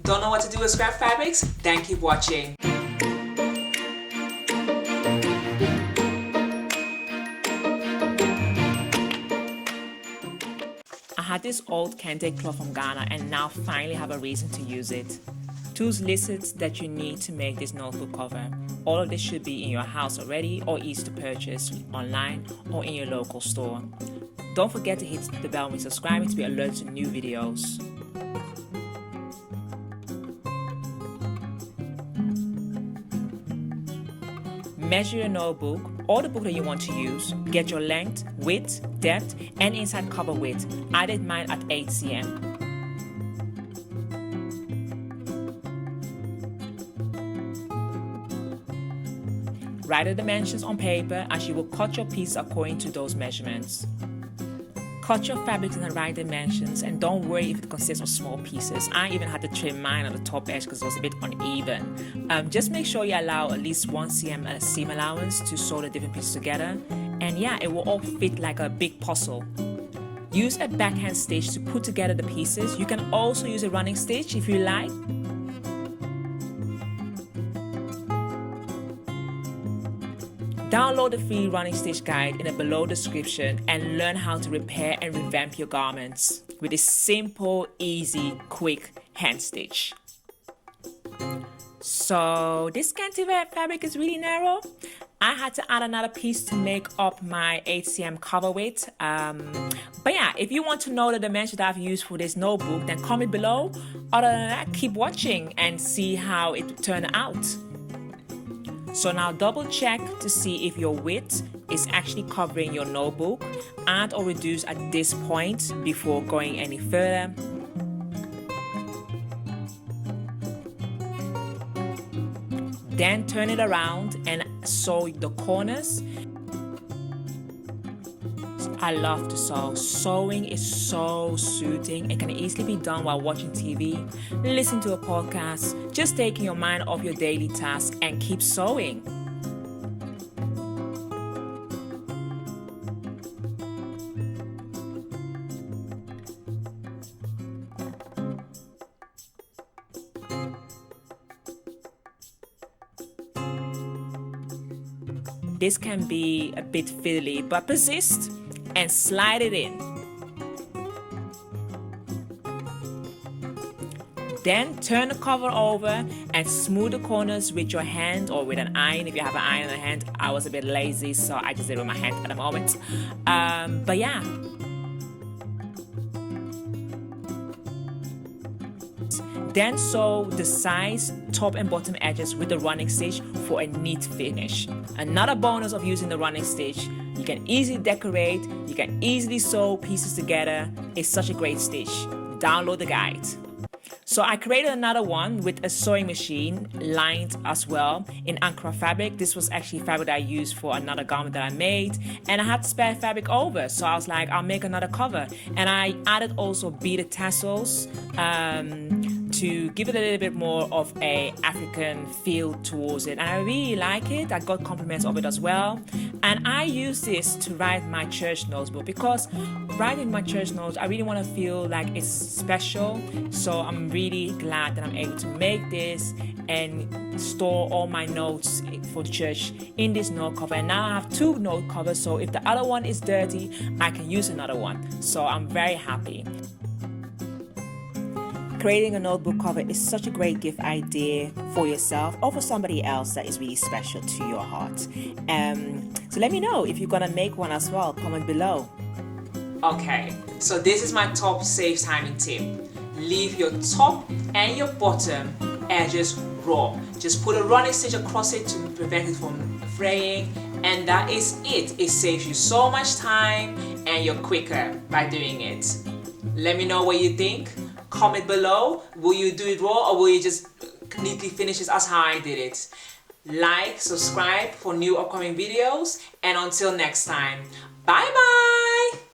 Don't know what to do with scrap fabrics? Then keep watching. I had this old Kente cloth from Ghana and now finally have a reason to use it. Tools listed that you need to make this notebook cover. All of this should be in your house already or easy to purchase online or in your local store. Don't forget to hit the bell when subscribing to be alerted to new videos. Measure your notebook or the book that you want to use. Get your length, width, depth, and inside cover width. I did mine at 8 cm. Write the dimensions on paper as you will cut your piece according to those measurements. Cut your fabrics in the right dimensions and don't worry if it consists of small pieces. I even had to trim mine on the top edge because it was a bit uneven. Just make sure you allow at least 1 cm seam allowance to sew the different pieces together. And yeah, it will all fit like a big puzzle. Use a backhand stitch to put together the pieces. You can also use a running stitch if you like. Download the free running stitch guide in the below description and learn how to repair and revamp your garments with this simple, easy, quick hand stitch. So this Kente fabric is really narrow. I had to add another piece to make up my 8 cm cover width. But yeah, if you want to know the dimensions that I've used for this notebook, then comment below. Other than that, keep watching and see how it turned out. So now double check to see if your width is actually covering your notebook. Add or reduce at this point before going any further. Then turn it around and sew the corners. I love to sew. Sewing is so soothing. It can easily be done while watching TV, listening to a podcast, just taking your mind off your daily tasks and keep sewing. This can be a bit fiddly, but persist and slide it in. Then turn the cover over and smooth the corners with your hand or with an iron. If you have an iron in the hand, I was a bit lazy, so I just did it with my hand at the moment. But yeah. Then sew the sides, top and bottom edges with the running stitch for a neat finish. Another bonus of using the running stitch, you can easily decorate, you can easily sew pieces together. It's such a great stitch. Download the guide. So I created another one with a sewing machine lined as well in Ankara fabric. This was actually fabric that I used for another garment that I made, and I had spare fabric over, so I was like, I'll make another cover. And I added also beaded tassels to give it a little bit more of a African feel towards it, and I really like it. I got compliments of it as well, and I use this to write my church notebook because writing my church notes, I really want to feel like it's special. So I'm really glad that I'm able to make this and store all my notes for church in this note cover. And now I have 2 note covers, so if the other one is dirty, I can use another one. So I'm very happy. Creating a notebook cover is such a great gift idea for yourself or for somebody else that is really special to your heart. So let me know if you're gonna make one as well. Comment below. Okay, so this is my top safe timing tip. Leave your top and your bottom edges raw. Just put a running stitch across it to prevent it from fraying, and that is it. It saves you so much time and you're quicker by doing it. Let me know what you think. Comment below. Will you do it raw or will you just neatly finish it as how I did it? Like, subscribe for new upcoming videos, and until next time, bye bye.